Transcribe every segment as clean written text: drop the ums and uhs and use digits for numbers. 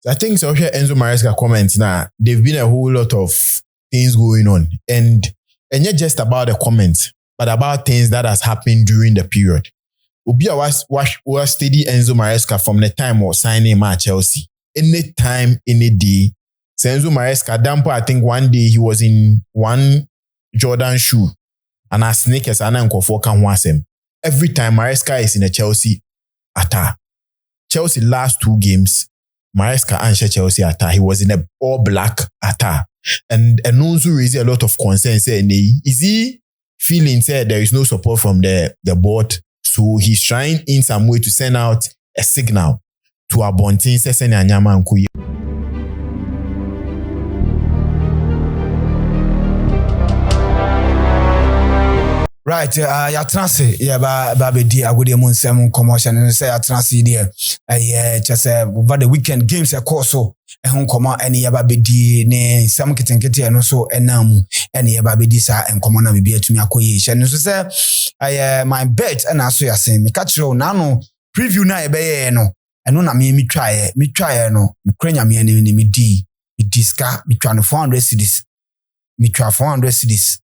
I think so. Here Enzo Maresca comments now. There've been a whole lot of things going on, and not just about the comments, but about things that has happened during the period. Ubia was steady Enzo Maresca from the time of signing him at Chelsea. Any time, any day. So Enzo Maresca, Dampo, I think one day he was in one Jordan shoe, and a sneakers and uncle for can watch him. Every time Maresca is in a Chelsea attack. Chelsea last 2 games. Maresca and Chelsea attack. He was in a all black attack. And also raised a lot of concern saying, is he feeling said there is no support from the board? So he's trying in some way to send out a signal to Abontin, Sesen and Nyama and Kuyi. Right, ya transi ba be di agudi mu nsem commotion and say ya transi there just over the weekend games e course so e ho komo ene ya ba be di ne nsem kitenkete no so enamu ene ya ba be di sa enkomo na bibia tumi akoye hye no so say my bet and aso ya sen me catch row na no preview na e be ye no eno na me try no me kranya me ni me di diska me twa no 400 cedis me twa 400 cedis.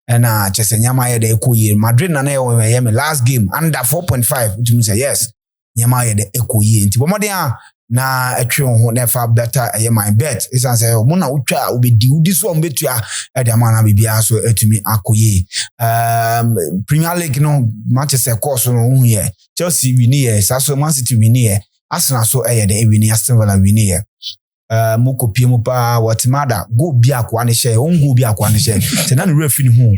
And just nyama ye de ekoye Madrid na ye me last game under 4.5 which means yes nyama ye de ekoye nti bomode na etwe ho na fa better ye my bet is say mo na utwa obedi udi so mbetua e de ma na bibia so etumi akoye Premier League no Manchester course no hu ye Chelsea win ye so Man City win ye Arsenal so ye de win Aston Villa win ye moko pie mu pa watimada go bia akwa ne hye ongo bia akwa ne hye se na no refi ni hu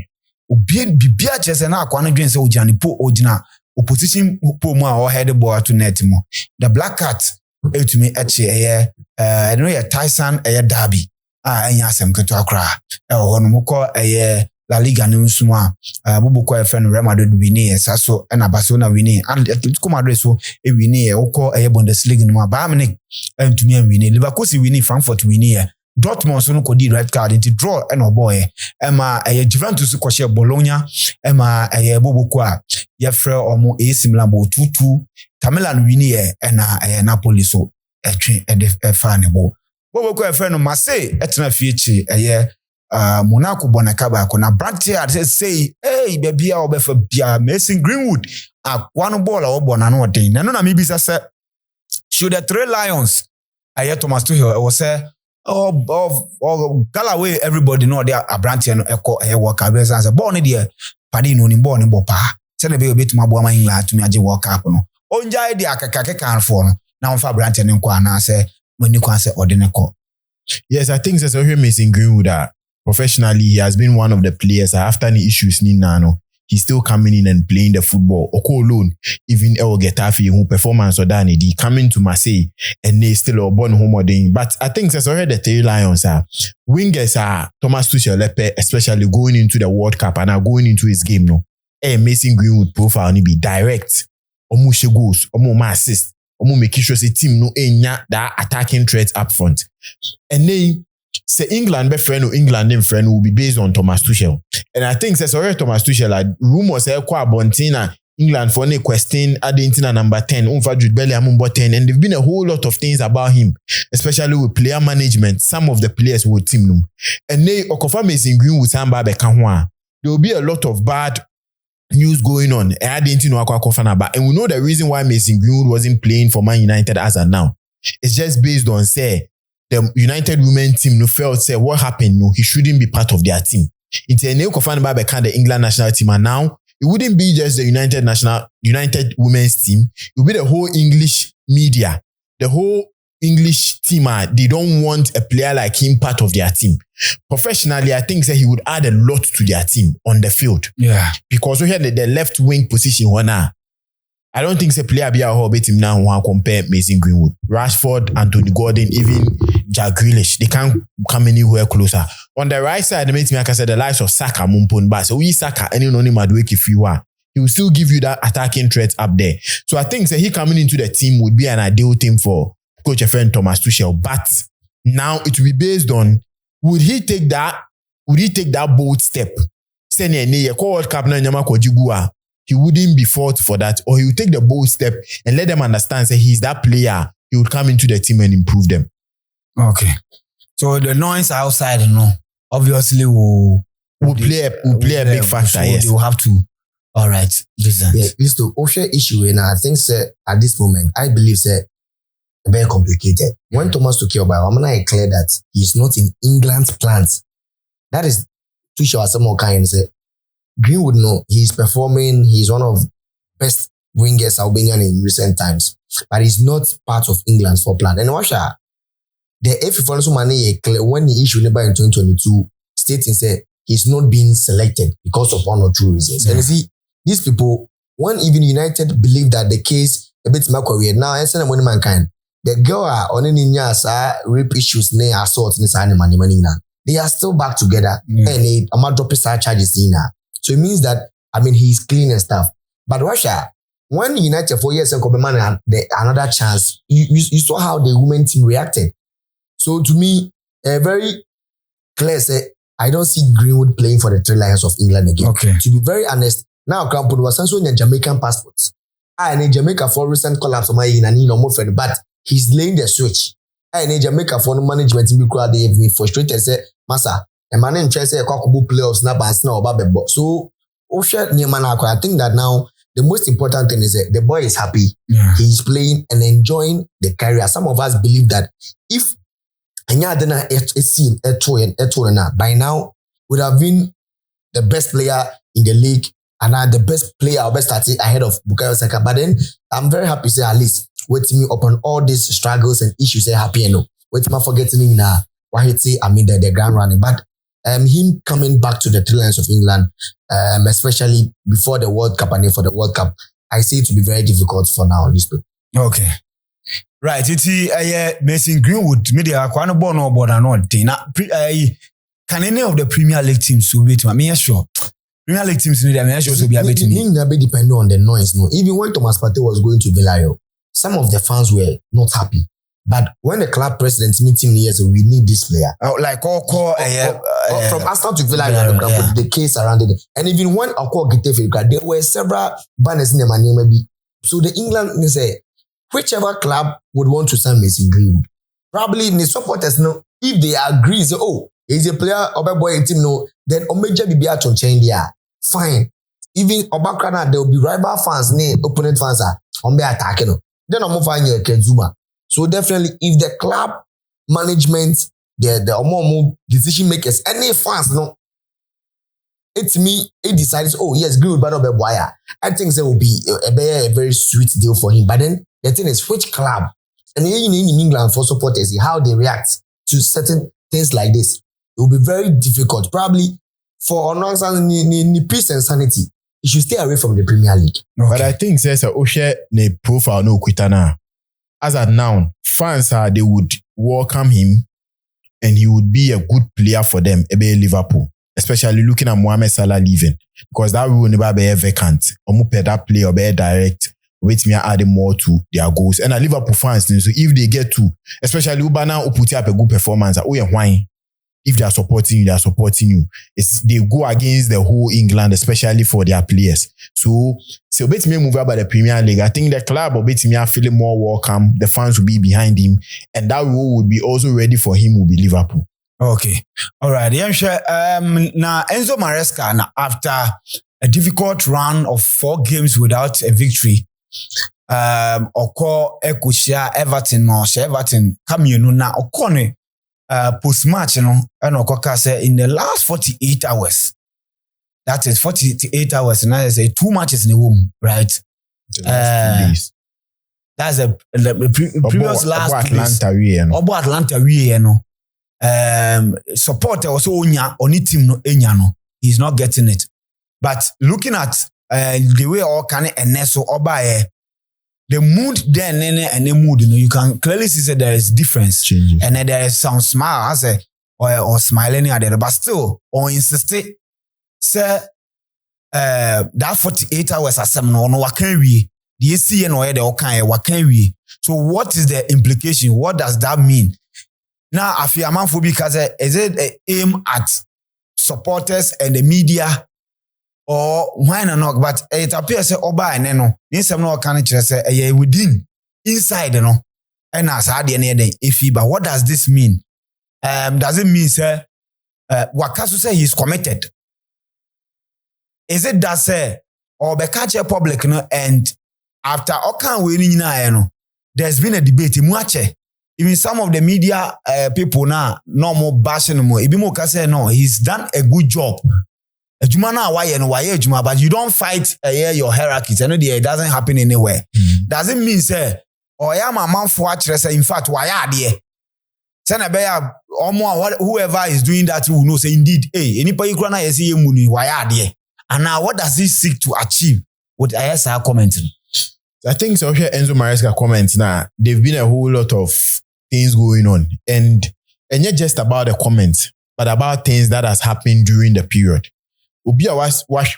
obi bibia chese na akwa ne dwen se ogiane po ogina opposition po mu a o head ball to net mu the black cat etumi eche no ye Tyson derby enya asem keto akra ho no moko La Liga no nsuma bubukọ efren Real Madrid wini saso na Barcelona wini and Atletico Madrid so wini okọ Bundesliga no ba Munich entumi wini Leverkusen wini Frankfurt wini Dortmund so no kodi red card into draw na boy ema Juventus ko share Bologna ema bubukọ a ye frɛ omo AC Milan bo 2-2 Milan wini na Napoli so etwe fa ne bo bubukọ efren no Marseille etena fiechi Monaco Bonacaba ko na Brantia say hey baby a obefa bia Mason Greenwood one ball a obona no den na no na me bisa say should the 3 Lions Thomas Tuchel was say of Galloway everybody know there Brantia no eko work up say ball no there padi no ni ball no bo pa say na be obetuma bo ama England to me age work up no onja dey akaka kan for no na on fa Brantia no kwa na say money kwa say odineko. Yes, I think so here Mason Greenwood professionally, he has been one of the players after any issues no, he's still coming in and playing the football. Oko alone, even El Getafe, who performance or Danny D coming to Marseille and they still are born home or doing. But I think that's already the 3 Lions wingers are Thomas Tuchel, especially going into the World Cup and are going into his game no. Mason Greenwood profile ni be direct. Omo she goals, omo ma assist, omo make sure say team no enya that attacking threat up front. And then say England be friend or England name friend will be based on Thomas Tuchel. And I think says already Thomas Tuchel like rumors say kwa Bontina England for any question Argentina number 10 Unfa Jude Bellingham number 10 and there've been a whole lot of things about him especially with player management. Some of the players will team them and they confirm Mason Greenwood samba be kanwa. There will be a lot of bad news going on and we know the reason why Mason Greenwood wasn't playing for Man United as of now. It's just based on say the United women team no felt say what happened no he shouldn't be part of their team. It's a new confirmed by the England national team and now it wouldn't be just the United women's team, it would be the whole English media, the whole English team. They don't want a player like him part of their team. Professionally, I think that he would add a lot to their team on the field. Yeah, because we had the left wing position now. I don't think the player be a hobbit him now who compare Mason Greenwood, Rashford, Anthony Gordon, even Jack Grealish. They can't come anywhere closer. On the right side, the like I said, the likes of Saka, Mumpun, but so we Saka, any no name if you are, he will still give you that attacking threat up there. So I think that he coming into the team would be an ideal team for coach friend Thomas Tuchel. But now it will be based on would he take that bold step? He wouldn't be fought for that, or he would take the bold step and let them understand that he's that player. He would come into the team and improve them. Okay. So the noise outside, obviously will play a big factor. So yes, they will have to. All right, listen. Yeah, used to share issue, and I think at this moment, I believe very complicated. When Thomas Tuchel by Wamana clear that he's not in England's plans. That is too sure some more kind say Greenwood he's performing, he's one of best wingers Albanian in recent times, but he's not part of England's for plan. And Washa, the FIFA money clear when the issue never in 2022 stating say he's not being selected because of one or two reasons. And you see, these people, when even United believe that the case a bit more career now, I said money mankind. The girl on any rape issues, assault, they are still back together and they are dropping charges in. So it means that he's clean and stuff. But Russia, when United 4 years ago, another chance, you saw how the women team reacted. So to me, very clear say I don't see Greenwood playing for the Three Lions of England again. Okay. To be very honest, now Campbell was also in Jamaican passports. And in Jamaica for recent collapse of my friend, but he's laying the switch. And in Jamaica for management in Bikura, they have been frustrated. Say, Masa, a man in Chelsea, a couple playoffs, now, but now, so, I think that now the most important thing is that the boy is happy. Yeah. He's playing and enjoying the career. Some of us believe that if by now would have been the best player in the league and the best player or best starting ahead of Bukayo Saka. But then I'm very happy to say at least waiting me upon all these struggles and issues. Say happy waiting me forgetting me now. The ground running. But him coming back to the Three Lions of England, especially before the World Cup and then for the World Cup, I see it to be very difficult for now. Okay. Right. It's Mason Greenwood. Media kwano born or born and all thing. Can any of the Premier League teams will beat me? Sure. Premier League teams need to also be a bit me. It depend on the noise. Even when Thomas Partey was going to Villarreal, some of the fans were not happy. But when the club president meeting years, we need this player. From Arsenal to Villarreal, the case around it. And even when Oko Getafe, there were several banners in the money maybe. So the England, they say, whichever club would want to sign Mason Greenwood, probably the supporters if they agree, say, he's a player, boy team, then Omeja be at on chain there. Fine. Even Obakrana, there will be rival fans, opponent fans are on be attacking. Then I'm find you Kenzuma. So definitely, if the club management, the decision makers, any fans, it decides, yes, Greenwood, but not wire. I think there will be a very sweet deal for him. But then the thing is, which club? And in England for supporters, how they react to certain things like this. It will be very difficult. Probably for peace and sanity, you should stay away from the Premier League. Okay. But I think there's a Oshe profile no quitana. As a noun, fans they would welcome him and he would be a good player for them, Liverpool. Especially looking at Mohamed Salah leaving. Because that will never be vacant. Or that player or be direct. Wait me adding more to their goals. And Liverpool fans, so if they get to, especially Ubana who put up a good performance, why? If they are supporting you, they are supporting you. They go against the whole England, especially for their players. So bet me move about the Premier League. I think the club or bet me are feeling more welcome. The fans will be behind him, and that role would be also ready for him. Will be Liverpool. Okay, all right. Yeah, sure. Now Enzo Maresca, after a difficult run of 4 games without a victory, Oko Ekushia Everton come na Okone. Post-match, and Okoka said in the last 48 hours, that is 48 hours, and I say 2 matches in the womb, right? That's the previous last Atlanta, supporter also on team no, he's not getting it. But looking at the way all can and so obaye. The mood then and the mood, you can clearly see that there is difference. Changes. And then there is some smile, I say, or smiling at it, but still, or insist, say, that 48 hours as some no what can we? The AC and the okay, what can we? So what is the implication? What does that mean? Now, I feel man for because is it an aim at supporters and the media? Or why not? But it appears say oba and no. In some no can say within inside And as I if but what does this mean? Does it mean say Wakasu say he's committed? Is it that say or be catch a public no and after Okan winning no, there's been a debate in Muache. Even some of the media people now no more bashing him. Ibimo can say no, he's done a good job. Ejuma na why and why ejuma, but you don't fight your hierarchies. I know it doesn't happen anywhere. Doesn't mean say or yeah my man for say in fact why are there? Say na be whoever is doing that will know say indeed anybody you na see muni why are there? And now what does he seek to achieve with ISR commenting? I think so here Enzo Maresca comments now. There've been a whole lot of things going on, and not just about the comments, but about things that has happened during the period. Ubia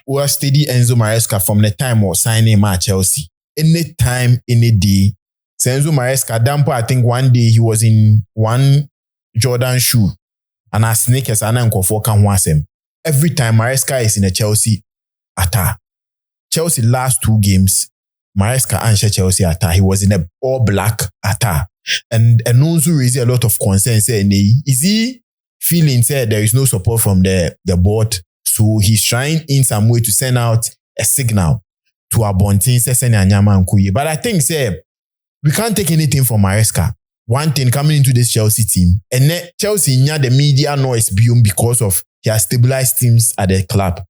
was steady Enzo Maresca from the time of signing him at Chelsea. Any time, any day. So Enzo Maresca, Dampo, I think one day he was in one Jordan shoe, and I sneak as an uncle for him. Every time Maresca is in a Chelsea attack. Chelsea last 2 games, Maresca and Chelsea attack. He was in a all-black attack. And also raised a lot of concern. Saying, is he feeling said there is no support from the board? So he's trying in some way to send out a signal to Abontin, Sesene Anyama and Kuye. But I think we can't take anything from Maresca. One thing coming into this Chelsea team, and Chelsea near the media noise beyond because of he has stabilized teams at the club.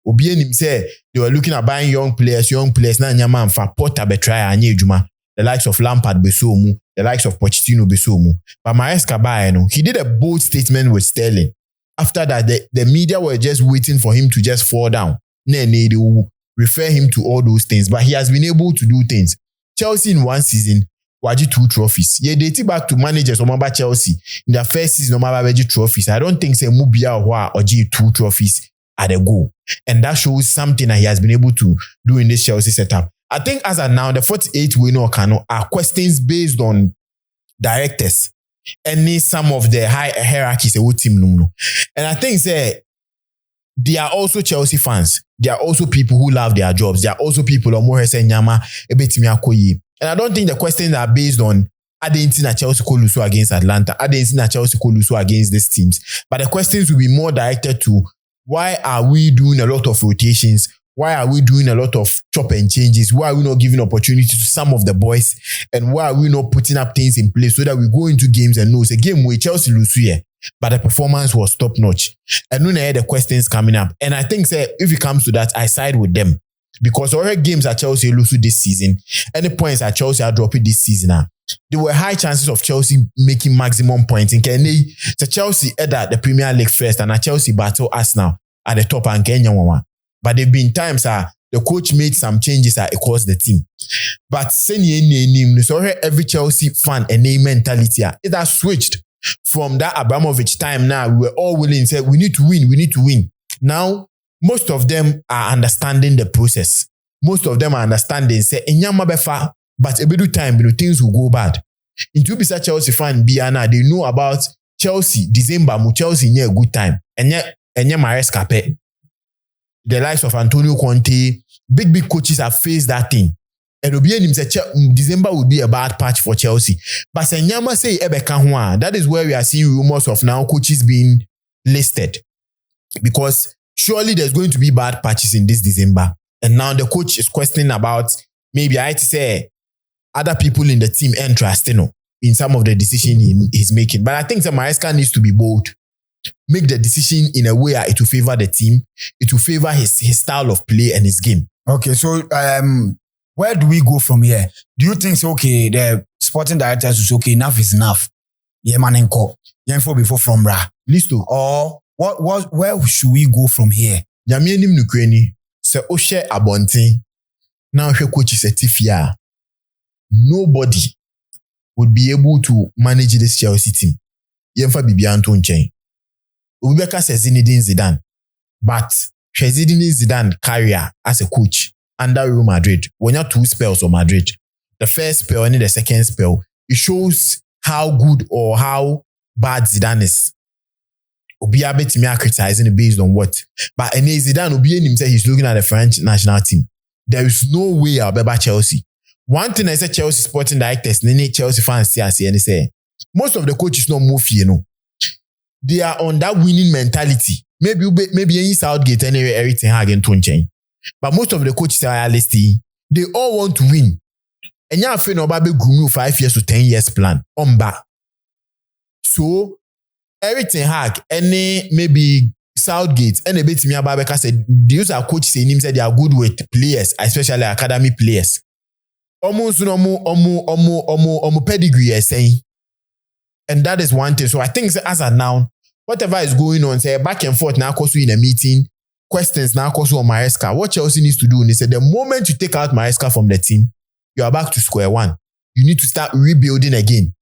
Obienim say they were looking at buying young players na Anyama and for Porter betray anye juma. The likes of Lampard Besomu, the likes of Pochettino Besomu. But Maresca he did a bold statement with Sterling. After that, the media were just waiting for him to just fall down. They will refer him to all those things. But he has been able to do things. Chelsea in one season, waji 2 trophies. Yeah, they take back to managers about Chelsea. In their first season, waji trophies. I don't think say Mubia or 2 trophies at the goal. And that shows something that he has been able to do in this Chelsea setup. I think as of now, the 48 winner are questions based on directors and some of the high hierarchies of team. And I think they are also Chelsea fans. They are also people who love their jobs. They are also people who are Nyama, and I don't think the questions are based on Adentina Chelsea Kolusu against Atlanta, Adentina Chelsea Kolusu against these teams. But the questions will be more directed to why are we doing a lot of rotations? Why are we doing a lot of chop and changes? Why are we not giving opportunity to some of the boys? And why are we not putting up things in place so that we go into games and know it's a game where Chelsea lose here, but the performance was top notch. And when I had the questions coming up, and I think if it comes to that, I side with them because all games at Chelsea lose this season, any points at Chelsea are dropping this season. There were high chances of Chelsea making maximum points. In Kenya, so Chelsea either the Premier League first and a Chelsea battle Arsenal at the top and Kenya one. But there have been times the coach made some changes across the team. But so every Chelsea fan and a mentality it has switched from that Abramovich time. Now we were all willing to say we need to win. Now most of them are understanding the process. Most of them are understanding say Enyama befa, but a bit of time things will go bad. Into be such Chelsea fan Biana, they know about Chelsea December Chelsea near a good time and yet Maresca pe. The likes of Antonio Conte, big coaches have faced that thing. And Obianim said December would be a bad patch for Chelsea. But Senyama say that is where we are seeing rumors of now coaches being listed. Because surely there's going to be bad patches in this December. And now the coach is questioning about maybe I had to say other people in the team interest, in some of the decisions he's making. But I think that Maresca needs to be bold. Make the decision in a way that it will favor the team. It will favor his style of play and his game. Okay, so where do we go from here? Do you think the sporting directors will say, okay, enough is enough? Yeah, man, enko. Yeah, before from Ra. Listo. Or where should we go from here? Yamienim nukreni se oshe abontin. Now she coach is a tifia. Nobody would be able to manage this Chelsea team. Yemfa Bibianto Nchen. Ubeka says Zinedine Zidane, but Zinedine Zidane career as a coach under Real Madrid, when you have 2 spells of Madrid, the first spell and the second spell, it shows how good or how bad Zidane is. Obia betimia criticizing based on what, but Zidane Obia himself he's looking at the French national team. There is no way I'll be Chelsea. one thing I say Chelsea sporting directors, Chelsea fans say, most of the coaches not move, they are on that winning mentality. Maybe any Southgate anyway, everything again to change. But most of the coaches are realistic. They all want to win. And you have to know about 5 years to 10 years plan on back. So everything any maybe Southgate and a bit me about because said these are coaches saying him said they are good with players, especially academy players. Almost pedigree is saying. And that is one thing. So I think as a now, whatever is going on, say back and forth now, cause in a meeting, questions now, cause on Maresca. What Chelsea needs to do, and they said the moment you take out Maresca from the team, you are back to square one. You need to start rebuilding again.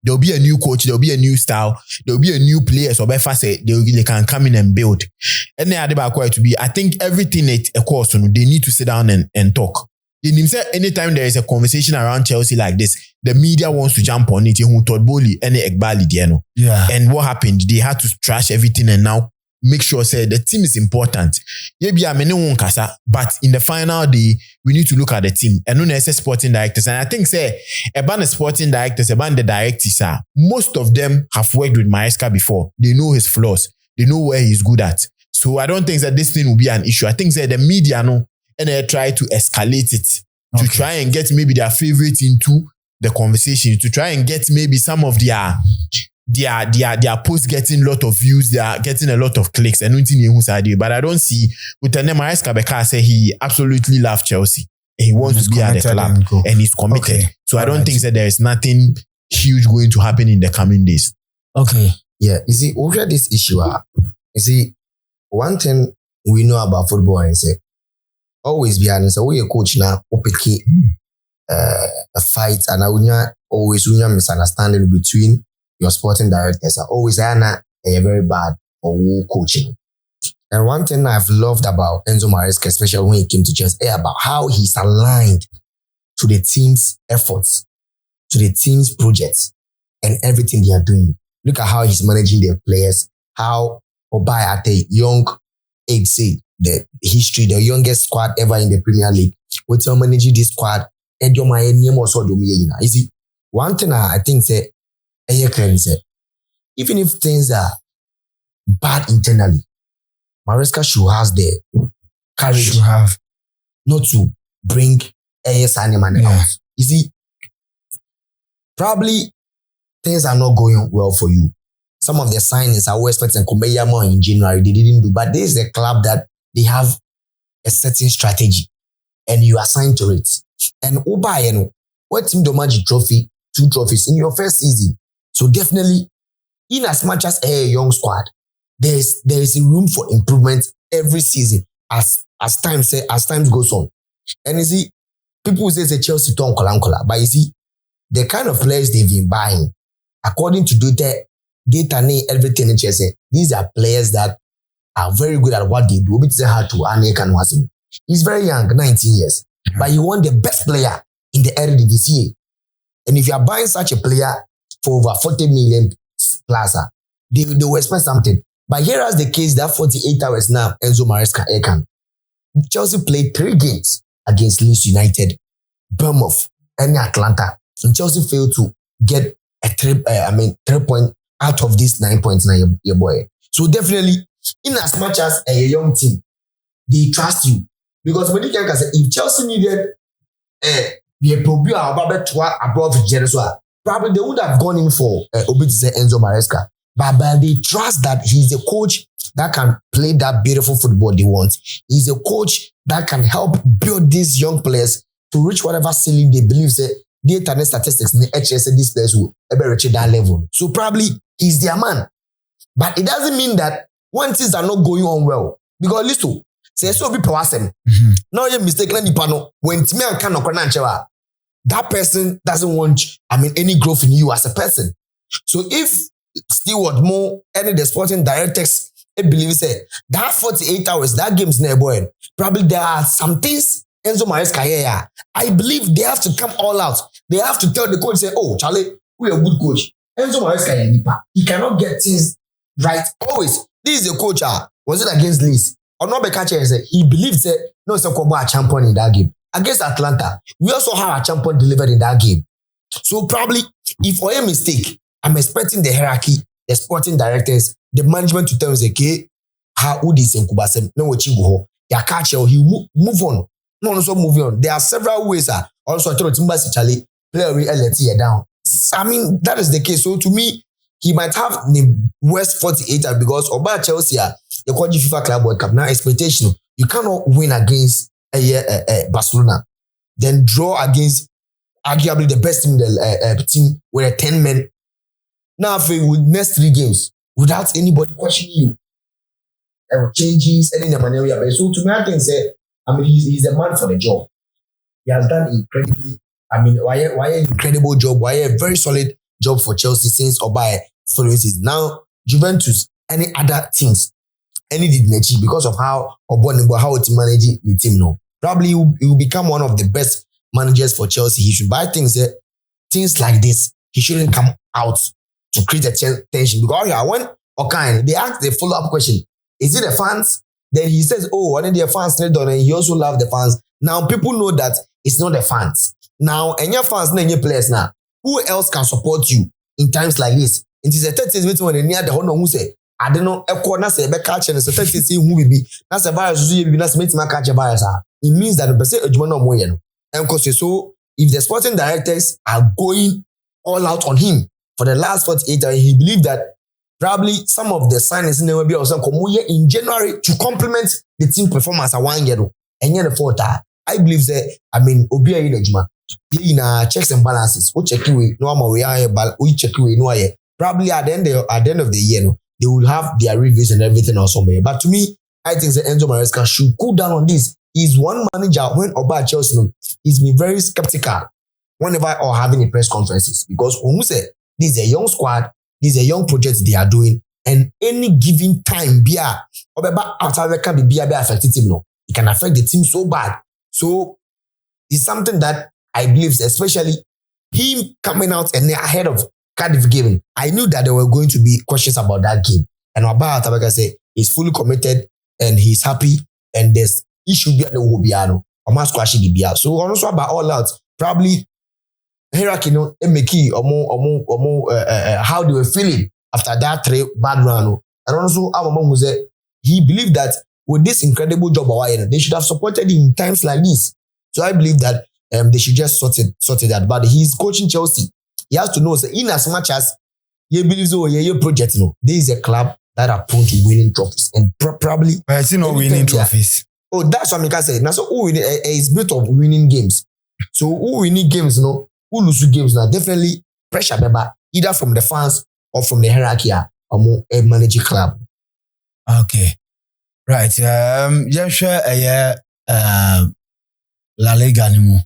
There'll be a new coach, there'll be a new style, there'll be a new player. So by fast they can come in and build. And then to be, I think everything at a course, they need to sit down and talk. Anytime there is a conversation around Chelsea like this, the media wants to jump on it. Yeah. And what happened? They had to trash everything and now make sure the team is important. But in the final day, we need to look at the team. And non sporting directors. And I think about the sporting directors, about the directors, most of them have worked with Maresca before. They know his flaws. They know where he's good at. So I don't think that this thing will be an issue. I think the media and they try to escalate it to try and get maybe their favorites into the conversation, to try and get maybe some of their posts getting a lot of views, they are getting a lot of clicks. And but I don't see with the name Maresca Beka say he absolutely loves Chelsea. And he wants to be at the club and he's committed. Okay. So I don't think that there is nothing huge going to happen in the coming days. Okay. Yeah. You see, over this issue, you see, one thing we know about football is always be honest. We a coach now, pick a fight, and I would always misunderstanding between your sporting directors. Always a very bad for coaching. And one thing I've loved about Enzo Maresca, especially when he came to Chelsea, about how he's aligned to the team's efforts, to the team's projects, and everything they are doing. Look at how he's managing their players, how Obai at a young age, say, the history, the youngest squad ever in the Premier League. With your managing this squad, and your my name also do me. You see, one thing I think say, even if things are bad internally, Maresca should have the courage to have not to bring AS animal out. You see, probably things are not going well for you. Some of the signings are expecting more in January. They didn't do, but this is a club that they have a certain strategy and you are assigned to it. And Oba, what team do magic trophy, 2 trophies in your first season. So definitely, in as much as a young squad, there is a room for improvement every season as time goes on. And you see, people say it's a Chelsea ton kolankola, but you see, the kind of players they've been buying, according to data everything in Chelsea, these are players that are very good at what they do. He's very young, 19 years, but he won the best player in the Eredivisie. And if you are buying such a player for over 40 million plus, they will expect something. But here is the case that 48 hours now, Enzo Maresca Ekan. Chelsea played 3 games against Leeds United, Bournemouth, and Atlanta. And Chelsea failed to get a 3 point out of these 9 points now, your boy. So definitely, in as much as a young team, they trust you. Because when you can say, if Chelsea needed above Jerusalem, probably they would have gone in for Enzo Maresca. But they trust that he's a coach that can play that beautiful football they want. He's a coach that can help build these young players to reach whatever ceiling they believe data and statistics in the HS these players will ever reach that level. So probably he's their man. But it doesn't mean that when things are not going on well. Because listen, say so be power. Now you're mistaken when it's me and can that person doesn't want any growth in you as a person. So if Stewart Moore, any the sporting directors, believe that 48 hours, that game's never boy. Probably there are some things Enzo Maresca here. I believe they have to come all out. They have to tell the coach, say, oh, Charlie, we're a good coach. Enzo Maresca, he cannot get things right always. This is a coach. Was it against Leeds? Or not be catcher? He believes that no, it's a champion in that game. against Atlanta, we also have a champion delivered in that game. So probably, if for a mistake, I'm expecting the hierarchy, the sporting directors, the management to tell us, okay, how would this Nkubasem, no what you go, their catcher, he move on. No, also moving on. There are several ways. Also, I told Timbasi Charlie, player LFT down. I mean, that is the case. So to me, he might have the worst 48 because Oba Chelsea, the FIFA Club World Cup, now expectation. You cannot win against Barcelona, then draw against arguably the best team in the team with a 10 men. Now, with next 3 games, without anybody questioning you, changes, any maneuver. So to me, I can say, he's a man for the job. He has done incredibly. Why an incredible job? Why a very solid job for Chelsea since Oba influences. Now, Juventus, any other things, any did not achieve because of how it's managing the team now. Probably he will become one of the best managers for Chelsea. He should buy things things like this. He shouldn't come out to create a tension because when they ask the follow-up question, is it the fans? Then he says, oh, and then the fans and he also love the fans. Now people know that it's not the fans. Now, and your fans and your players now, who else can support you in times like this? It is a 30 minutes when they near the honor who say, I don't know, a corner say, a catch and a 30 see who will be. That's a virus, you will not make my catch a virus. It means that the percent of no more. And because so, if the sporting directors are going all out on him for the last 48 hours, he believed that probably some of the signings in the will be also come here in January to complement the team performance at 1 year. And yet the fourth, I believe that, Obia Inejma, in checks and balances, we check away, no more we check away, no way. Probably at the end of the year, they will have their reviews and everything also. But to me, I think that Enzo Maresca should cool down on this. He's one manager when Oba Chelsea, he's been very skeptical whenever or having a press conferences because when we say this is a young squad, this is a young project they are doing, and any given time, it can affect the team so bad. So it's something that I believe, especially him coming out and ahead of Cardiff game. I knew that there were going to be questions about that game, and Oba Atabeka said he's fully committed and he's happy, and there's issue be at the Wobiano or must squash the Bia. So also about all out, probably hierarchy, Emeki or more how they were feeling after that bad run. And also our mom was he believed that with this incredible job they should have supported him in times like this. So I believe that they should just sort it out. But he's coaching Chelsea. He has to know that in as much as he believes your project, there is a club that are prone to winning trophies and probably. But it's not winning trophies. Oh, that's what I say. Now, so who is built of winning games. So who winning games, who lose games now? Definitely pressure, either from the fans or from the hierarchy or a managing club. Okay, right. Yeah, sure. La Liga anymore.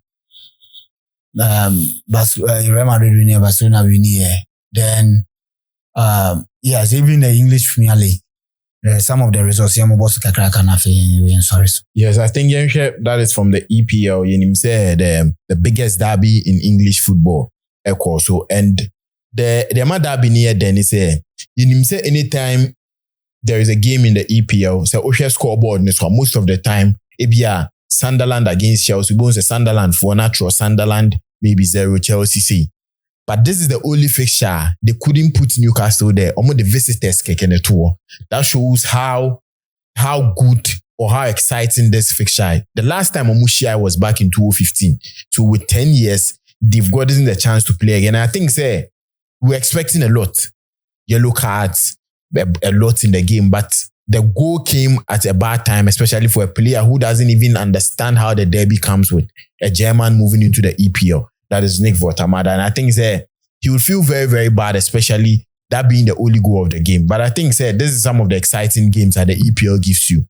Real Madrid winning, Barcelona winning. Then, yes, even the English Premier League. Some of the results, sorry. Yes, I think that is from the EPL. You say the biggest derby in English football. So and the derby near then is you say anytime there is a game in the EPL, so Osha scoreboard most of the time, Ebia Sunderland against Chelsea, both Sunderland for natural Sunderland maybe 0 Chelsea C. But this is the only fixture they couldn't put Newcastle there. Almost the visitors kick in the tour. That shows how good or how exciting this fixture. The last time Omushia was back in 2015. So with 10 years, they've gotten the chance to play again. I think we're expecting a lot. Yellow cards, a lot in the game. But the goal came at a bad time, especially for a player who doesn't even understand how the derby comes with a German moving into the EPL. That is Nick Vortamada. And I think he would feel very, very bad, especially that being the only goal of the game. But I think this is some of the exciting games that the EPL gives you.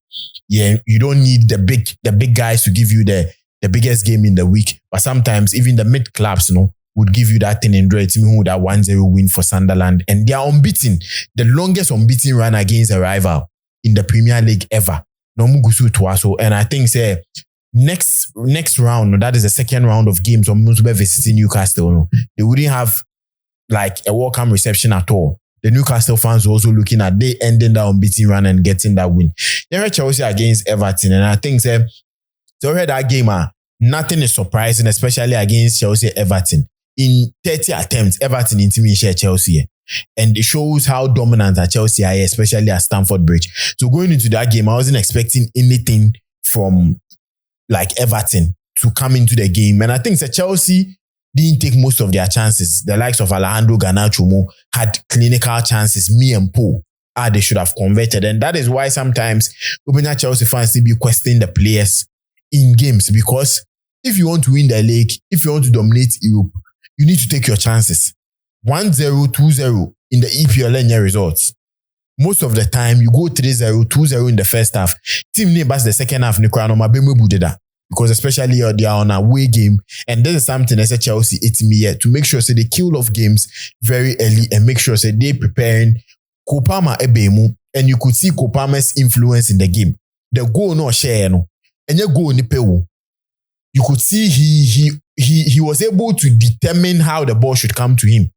Yeah, you don't need the big guys to give you the biggest game in the week. But sometimes even the mid clubs, would give you that thing and draw a team with that 1-0 win for Sunderland. And they are unbeaten. The longest unbeaten run against a rival in the Premier League ever. And I think next round, that is the second round of games on Musube visiting Newcastle. They wouldn't have like a welcome reception at all. The Newcastle fans were also looking at they ending that unbeaten run and getting that win. They had Chelsea against Everton, and I think so had that game. nothing is surprising, especially against Chelsea Everton. In 30 attempts, Everton intimidated Chelsea. And it shows how dominant at Chelsea are, especially at Stamford Bridge. So going into that game, I wasn't expecting anything from like Everton to come into the game. And I think that Chelsea didn't take most of their chances. The likes of Alejandro Garnacho had clinical chances. Me and Paul, they should have converted. And that is why sometimes Chelsea fans still be questioning the players in games, because if you want to win the league, if you want to dominate Europe, you need to take your chances. 1-0, 2-0 in the EPL and your results. Most of the time, you go 3-0, 2-0 in the first half. Team neighbors the second half, because especially they are on a away game. And this is something I said Chelsea, it's me yet to make sure so they kill off games very early and make sure so they preparing Kopama Ebemu. And you could see Kopama's influence in the game. The goal no share no. And your goal ni pewu. You could see he was able to determine how the ball should come to him.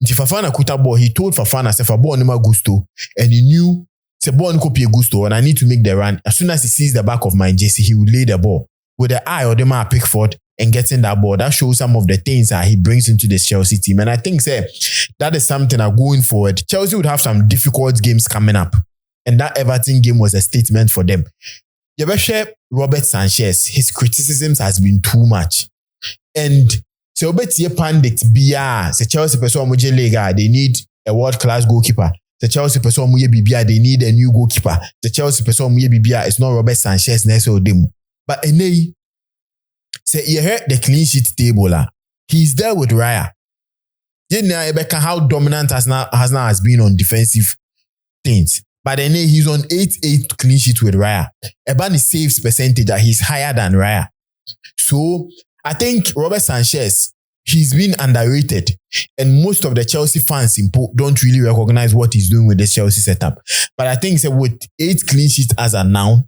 If Fafana kuta ball, he told Fafana, say ball nima gusto, and he knew say ball copy gusto, and I need to make the run. As soon as he sees the back of my jersey, he will lay the ball with the eye or the man Pickford and getting that ball. That shows some of the things that he brings into this Chelsea team, and I think say that is something that going forward, Chelsea would have some difficult games coming up, and that Everton game was a statement for them. Yebeshe Robert Sanchez, his criticisms has been too much. And so betie pandit bia, se Chelsea person moje lega, they need a world-class goalkeeper. The Chelsea person moje bibia, they need a new goalkeeper. The Chelsea person moje bibia, it's not Robert Sanchez neso demo. But anyway, say you heard the clean sheet table. He's there with Raya. You know how dominant has been on defensive things. But then he's on 8-8 clean sheet with Raya. Ebani saves percentage that he's higher than Raya. So I think Robert Sanchez, he's been underrated. And most of the Chelsea fans don't really recognize what he's doing with this Chelsea setup. But I think with 8 clean sheets as a now,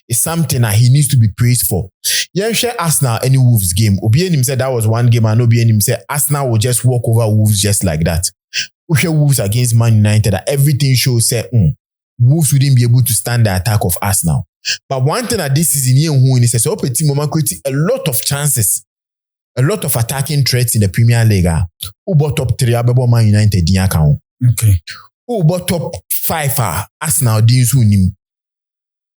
it's something that he needs to be praised for. Yeah, share Arsenal any Wolves game. Obianim said that was one game, and Obianim said Arsenal will just walk over Wolves just like that. We hear Wolves against Man United, that everything shows say, Wolves wouldn't be able to stand the attack of Arsenal. But one thing that this season, he says, creating a lot of chances, a lot of attacking threats in the Premier League. Who bought top 3 abebo Man United in account? Okay. Who bought top 5 Arsenal didn't soon.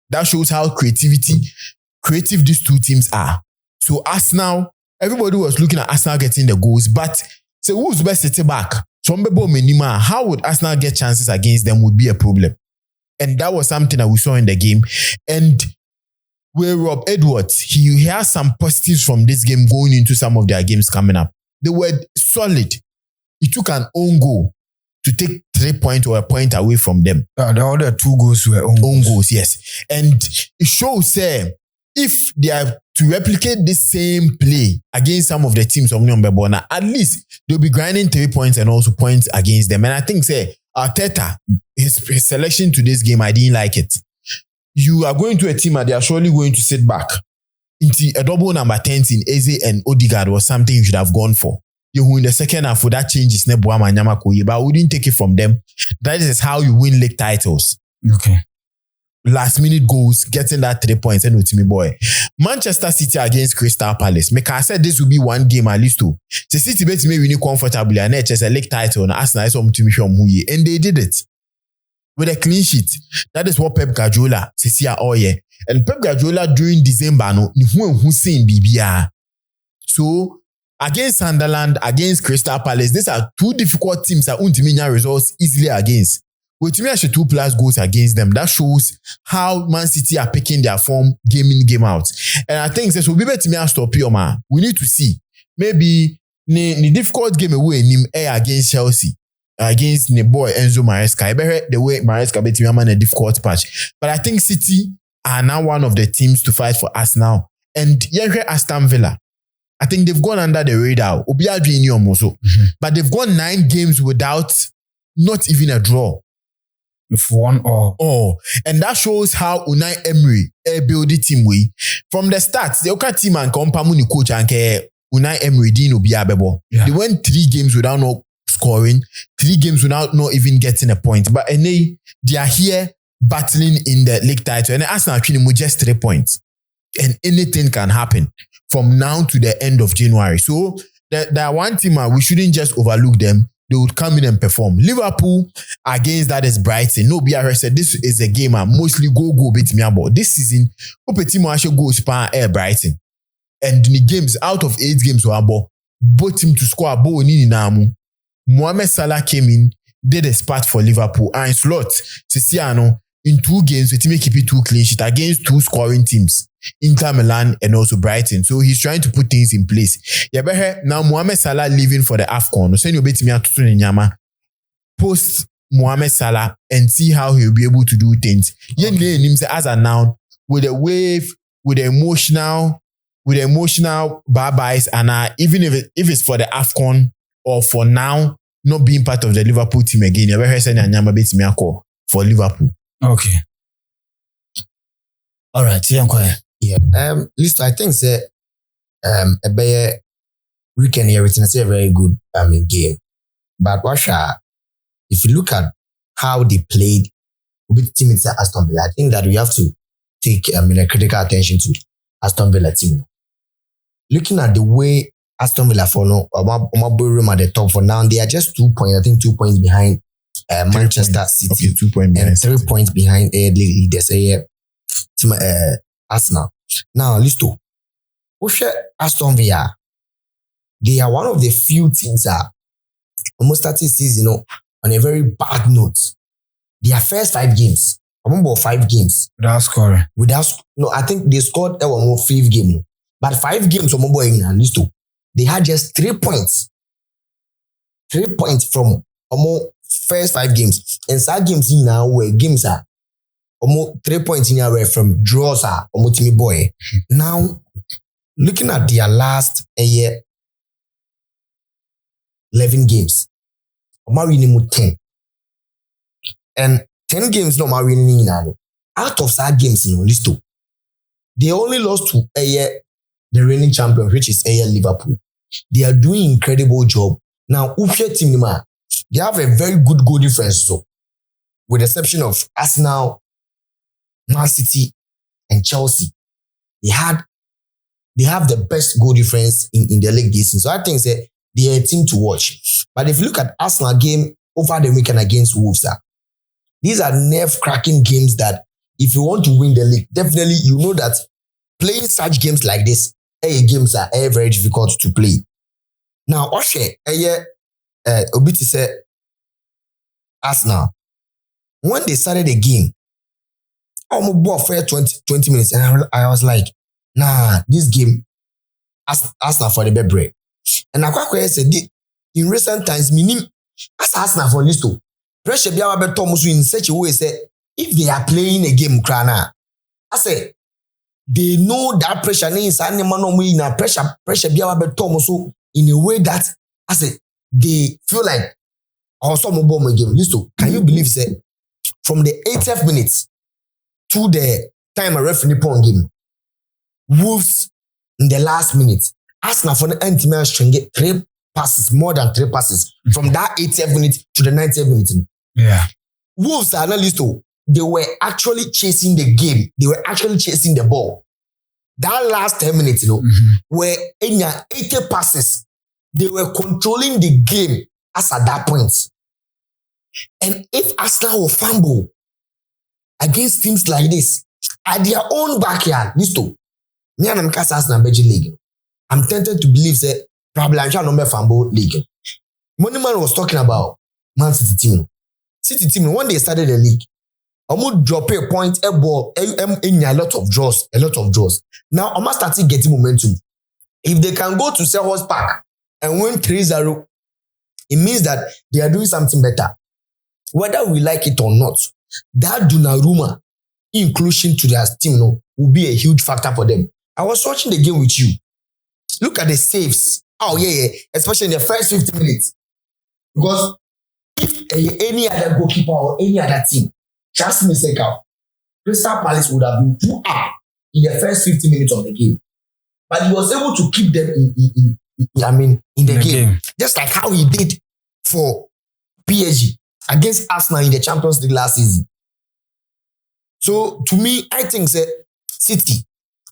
That shows how creative these two teams are. So Arsenal, everybody was looking at Arsenal getting the goals, but so who's best to back? How would Arsenal get chances against them would be a problem. And that was something that we saw in the game. And where Rob Edwards, he has some positives from this game going into some of their games coming up. They were solid. He took an own goal to take 3 points or a point away from them. The other 2 goals were own goals, yes. And it shows if they are to replicate this same play against some of the teams of Nyambebona, at least they'll be grinding 3 points and also points against them. And I think Arteta, his selection to this game, I didn't like it. You are going to a team and they are surely going to sit back. Into a double number 10s in Eze and Odegaard was something you should have gone for. You in the second half for that change is Nebuama Nyamakoye, but I wouldn't take it from them. That is how you win league titles. Okay. Last minute goals, getting that 3 points, and with me boy. Manchester City against Crystal Palace. I said this will be one game at least too. The City bet me win comfortably and it's a league title and Arsenal is on to me, and they did it with a clean sheet. That is what Pep Guardiola says here all year. And Pep Guardiola during December who seen BBR. So against Sunderland, against Crystal Palace, these are 2 difficult teams that Untiminya results easily against. With me, actually 2+ goals against them. That shows how Man City are picking their form game in, game out. And I think so we better me stop here, man. We need to see. Maybe the difficult game away against Chelsea, against the boy Enzo Maresca. I bet the way Maresca beat me man a difficult patch. But I think City are now one of the teams to fight for us now. And Aston Villa, I think they've gone under the radar. But they've gone 9 games without not even a draw. With 1 or. And that shows how Unai Emery build the team way. From the start, the Oka team and Kompamuni coach and Unai Emery didn't be able. They went 3 games without no scoring, 3 games without not even getting a point. But they are here battling in the league title. And Arsenal actually just 3 points. And anything can happen from now to the end of January. So that one team, we shouldn't just overlook them. They would come in and perform. Liverpool against that is Brighton. No, BRS said this is a game mostly go beat me about. This season, hope a team actually go span air Brighton. And the games, out of 8 games, both team to score a ball in Namu. Mohamed Salah came in, did a spot for Liverpool. And Slot, Siciano, in 2 games, the team keep it 2 clean sheet against 2 scoring teams, Inter Milan and also Brighton. So he's trying to put things in place. Now Mohamed Salah leaving for the AFCON. So you'll be to post Mohamed Salah and see how he'll be able to do things. As a now with a wave, with the emotional bye-byes, and even if it's for the AFCON or for now not being part of the Liverpool team again, you'll be saying for Liverpool. Okay. All right. Yeah. Listen, I think that a better weekend here, it's a very good game. But Russia, if you look at how they played with the team in Aston Villa, I think that we have to take a critical attention to Aston Villa team. Looking at the way Aston Villa follow room at the top for now, they are just 2 points. I think 2 points behind Manchester City. Okay, 2 points behind. And 3 points behind leaders. Team Arsenal. Now, listen. Aston Villa, they are one of the few teams that almost started season on a very bad note. Their first 5 games, I remember 5 games without scoring. I think they scored one more 5 game. But 5 games from listen. They had just 3 points. 3 points from almost first 5 games. And some games in now were games are almost 3 points in away from draws are almost me boy. Now, looking at their last 11 winning 10. And 10 games no winning now. Out of that games, listen. They only lost to the reigning champion, which is Liverpool. They are doing incredible job. Now, team, they have a very good goal difference, so with the exception of Arsenal, Man City, and Chelsea. They have the best goal difference in the league this season. So I think that they are a team to watch. But if you look at Arsenal game over the weekend against Wolves, these are nerve-cracking games that if you want to win the league, definitely you know that playing such games like this, games are very difficult to play. Now, Oshe, Obiti said, Arsenal, when they started the game, I'm about for 20 minutes, and I was like, nah, this game, Arsenal for the bed break. And I said, in recent times, meaning, as Arsenal for this too, pressure be about Thomas in such a way, say, if they are playing a game, Krana, I say, they know that pressure means pressure be about Thomas in a way that I say they feel like also bomb game. Listen, can you believe that from the 80th minute to the time a referee pon game, Wolves in the last minute, Arsenal for the end team string get 3 passes, more than 3 passes from that 80th minute to the 90th minute. Yeah, Wolves are not listening. They were actually chasing the game. They were actually chasing the ball. That last 10 minutes, were in 80 passes. They were controlling the game as at that point. And if Arsenal will fumble against teams like this, at their own backyard, listen, me and I'm cast Arsenal Belgian League. I'm tempted to believe that probably I'm trying to fumble league. Moneyman was talking about Man City team. City team, when they started the league, I'm going to drop a point, a ball, in a lot of draws. Now, I'm starting getting momentum. If they can go to Selhurst Park and win 3-0, it means that they are doing something better. Whether we like it or not, that Donnarumma inclusion to their team will be a huge factor for them. I was watching the game with you. Look at the saves. Oh, yeah. Especially in the first 50 minutes. Because if any other goalkeeper or any other team, trust me, Crystal Palace would have been 2 up in the first 50 minutes of the game. But he was able to keep them in the game. Just like how he did for PSG against Arsenal in the Champions League last season. So, to me, I think that City,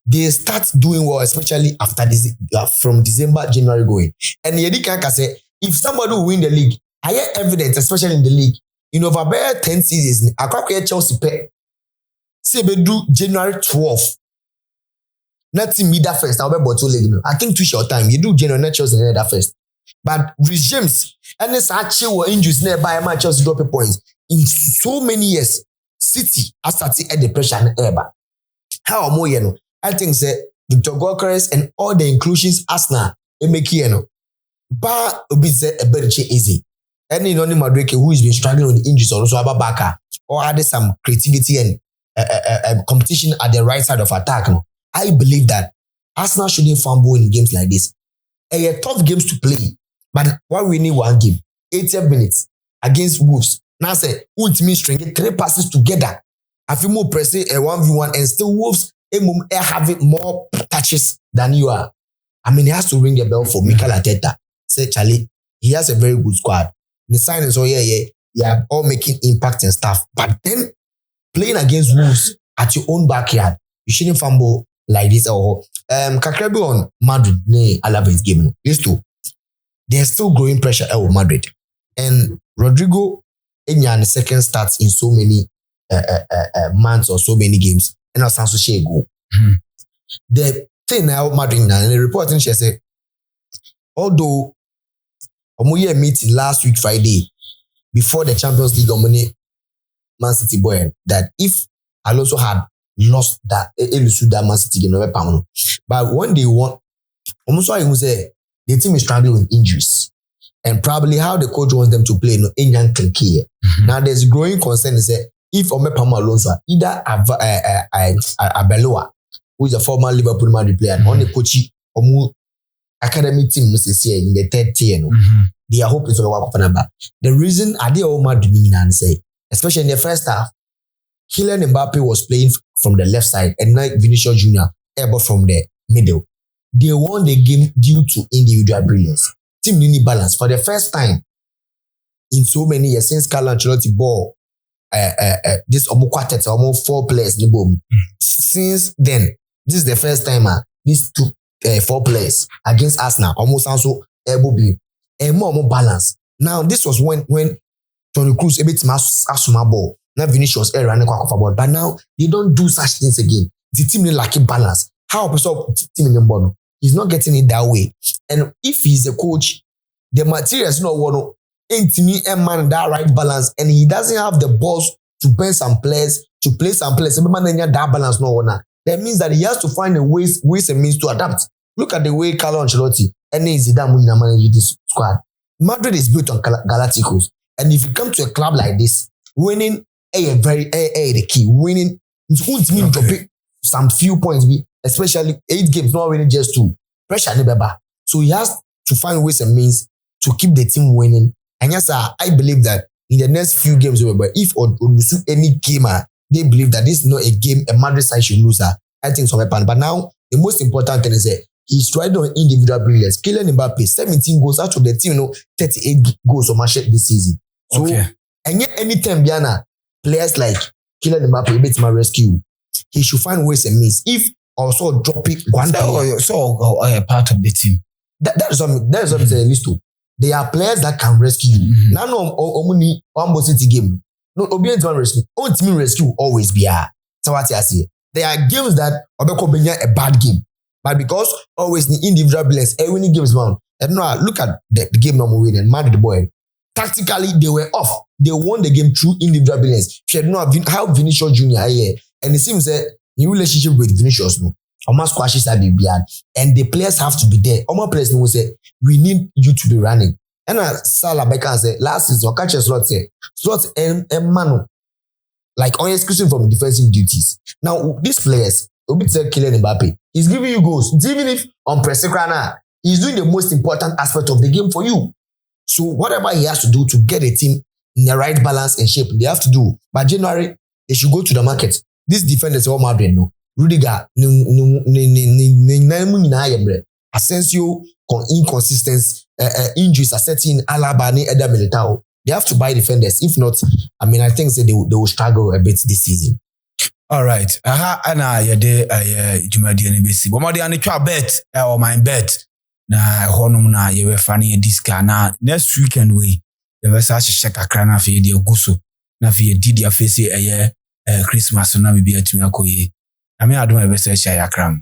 they start doing well, especially after this, from December, January going. And Yedi Kanka say, if somebody will win the league, I hear evidence, especially in the league, in over 10 seasons, I can't Chelsea pay. Say they do January 12th. Nothing me that first. I'll be about 2 league. I think 2 short time. You do January, not Chelsea that first. But with James, and this actually were injuries nearby, my Chelsea drop a points. In so many years, City has started at the pressure and ever. How more, you know? I think say Victor Gokers and all the inclusions Arsenal make you know. But a bit a better easy. Any non Madrid who has been struggling with injuries or also about Baka or added some creativity and competition at the right side of attack. No? I believe that Arsenal shouldn't fumble in games like this. A tough games to play, but why we need one game? 80 minutes against Wolves. Now say, ultimate string 3 passes together. I feel more pressing a 1v1 and still Wolves having more touches than you are. I mean, he has to ring a bell for Mikel Arteta. Say, Charlie, he has a very good squad. The signings, yeah, all making impact and stuff. But then playing against Wolves at your own backyard, you shouldn't fumble like this. Kakrebi on Madrid, Alaves game. These two, there's still growing pressure over Madrid. And Rodrigo, in the second starts in so many months or so many games. And now Sanso share go. The thing now Madrid now, and the reporting she said, although Omoye meeting last week Friday before the Champions League Man City boy that if Alonso had lost that Man City game, but when they won, almost I would say the team is struggling with injuries and probably how the coach wants them to play no Indian clicky. Now there's growing concern is that if Pama Alonso either Abeloa, who is a former Liverpool Madrid player, and on the coach academy team in the 3rd tier, they are hoping to work up number. The reason I did all Madrid and say, especially in the first half, Kylian Mbappe was playing from the left side and now Vinicius Jr. able from the middle. They won the game due to individual brilliance. Team need balance for the first time in so many years since Carlo Ancelotti ball this quartet almost 4 players in the boom. Since then, this is the first time these 4 players against Arsenal almost also able to be more balance. Now this was when Toni Kroos a bit asuma ball. Now Vinicius running ball, but now they don't do such things again. The team is lacking balance. How a team in the ball? He's not getting it that way. And if he's a coach, the material is not one intimate and man that right balance, and he doesn't have the balls to burn some players, to play some players. That balance no one. That means that he has to find a ways and means to adapt. Look at the way Carlo Ancelotti and Zidane manage this squad. Madrid is built on Galacticos, and if you come to a club like this, winning the key. Winning it's mean to pick some few points, especially 8 games, not winning just 2. Pressure never. So he has to find ways and means to keep the team winning. And yes, I believe that in the next few games, if or lose any game, they believe that this is not a game a Madrid side should lose. I think so happen. But now the most important thing is that he's tried on individual brilliance. Kylian Mbappe 17 goals out of the team, 38 goals on match this season. So and yet anytime Biana players like Kylian Mbappe a bit Maresca, he should find ways and means. If also dropping one part of the team. That is what I'm saying. List. They are players that can rescue you. Now, no, only one City game. No, obedient one rescue. On team rescue always be a. So what I say. There are games that Obeko Benya a bad game, but because always the individual players, winning games man. And now look at the game number win and Madrid boy. Tactically, they were off. They won the game through individual brilliance. She had not how Vinicius Jr. here, and it seems that new relationship with Vinicius no. Almost squashes at the beard, and the players have to be there. Almost players will say, we need you to be running. And Salah Beckham said, last season, catch a slot and Manu, like on exclusion from defensive duties. Now, these players, Obi said Kylian Mbappe, he's giving you goals. Even if on Presikrana, he's doing the most important aspect of the game for you. So whatever he has to do to get a team in the right balance and shape, they have to do. By January, they should go to the market. These defenders all Madrid no. Rudiger, Asensio, inconsistency, injuries are setting Alaba, Eder Militao. They have to buy defenders. If not, I mean, I think that they will struggle a bit this season. All right. Aha ana yede jumadi ani besi. Bomodi ani twa bet or my bet. Na honum na yewe fani diska na next weekend we yewe sa hye kakra na fe de aguso na fe didi afese Christmas na bibi atumi akoye. Ame adom ebe se hye yakram.